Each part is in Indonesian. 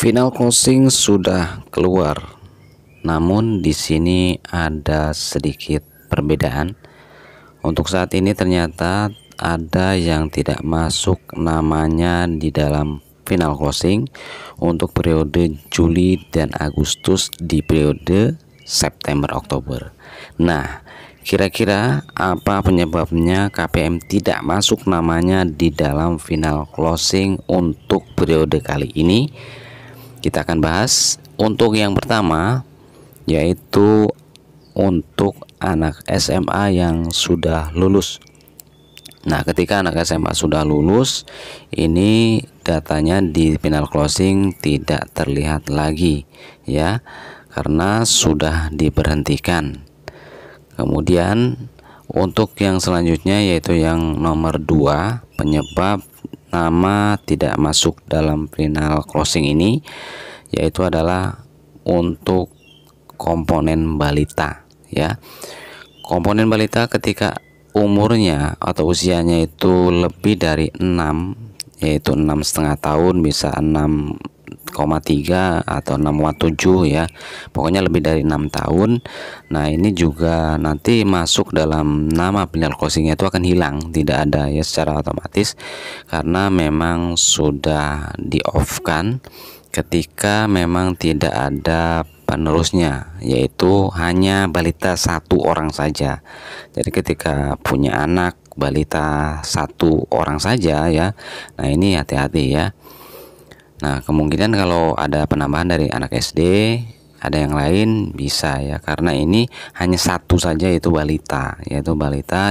Final closing sudah keluar, namun di sini ada sedikit perbedaan. Untuk saat ini ternyata ada yang tidak masuk namanya di dalam final closing untuk periode Juli dan Agustus di periode September Oktober. Nah, kira-kira apa penyebabnya KPM tidak masuk namanya di dalam final closing untuk periode kali ini? Kita akan bahas. Untuk yang pertama, yaitu untuk anak SMA yang sudah lulus. Nah, ketika anak SMA sudah lulus, ini datanya di final closing tidak terlihat lagi ya, karena sudah diberhentikan. Kemudian untuk yang selanjutnya, yaitu yang nomor 2, penyebab nama tidak masuk dalam final closing ini, yaitu adalah untuk komponen balita ya. Komponen balita ketika umurnya atau usianya itu lebih dari 6, yaitu 6,5 tahun, bisa 6,3 atau 6,7 ya, pokoknya lebih dari 6 tahun. Nah, ini juga nanti masuk dalam nama final closingnya itu akan hilang, tidak ada ya secara otomatis, karena memang sudah di off kan ketika memang tidak ada penerusnya, yaitu hanya balita 1 orang saja. Jadi ketika punya anak balita 1 orang saja ya, nah ini hati-hati ya. Nah, kemungkinan kalau ada penambahan dari anak SD, ada yang lain bisa ya, karena ini hanya 1 saja, yaitu balita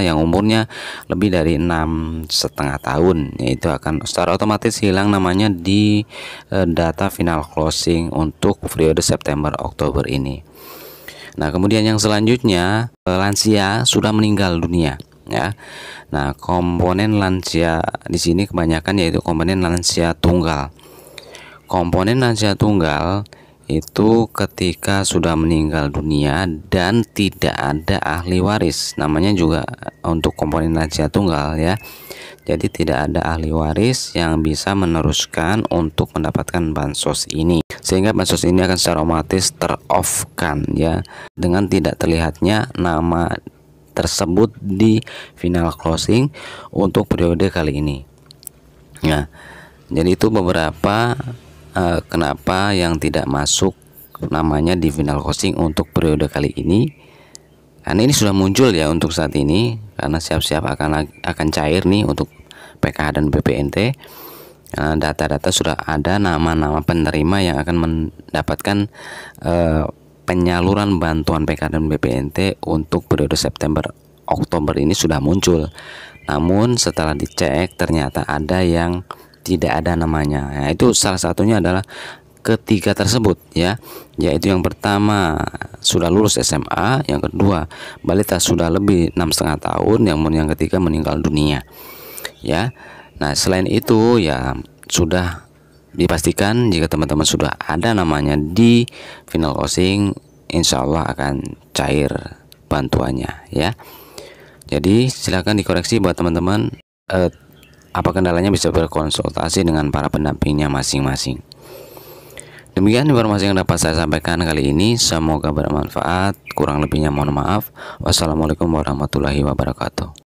yang umurnya lebih dari 6,5 tahun, yaitu akan secara otomatis hilang namanya di data final closing untuk periode September Oktober ini. Nah, kemudian yang selanjutnya, lansia sudah meninggal dunia ya. Nah, komponen lansia di sini kebanyakan yaitu komponen lansia tunggal. Komponen lansia tunggal itu ketika sudah meninggal dunia dan tidak ada ahli waris, namanya juga untuk komponen lansia tunggal ya. Jadi tidak ada ahli waris yang bisa meneruskan untuk mendapatkan bansos ini, sehingga bansos ini akan secara otomatis ter-off kan ya, dengan tidak terlihatnya nama tersebut di final closing untuk periode kali ini. Nah, jadi itu beberapa kenapa yang tidak masuk namanya di final closing untuk periode kali ini. Karena ini sudah muncul ya untuk saat ini, karena siap-siap akan cair nih untuk PKH dan BPNT. Data-data sudah ada, nama-nama penerima yang akan mendapatkan penyaluran bantuan PKH dan BPNT untuk periode September Oktober ini sudah muncul. Namun setelah dicek ternyata ada yang tidak ada namanya. Nah, itu salah satunya adalah ketiga tersebut ya, yaitu yang pertama sudah lulus SMA, yang kedua balita sudah lebih 6,5 tahun, yang ketiga meninggal dunia ya. Nah, selain itu ya sudah dipastikan jika teman-teman sudah ada namanya di final closing, insya Allah akan cair bantuannya ya. Jadi silakan dikoreksi buat teman-teman, apa kendalanya bisa berkonsultasi dengan para pendampingnya masing-masing. Demikian informasi yang dapat saya sampaikan kali ini, semoga bermanfaat. Kurang lebihnya mohon maaf. Wassalamualaikum warahmatullahi wabarakatuh.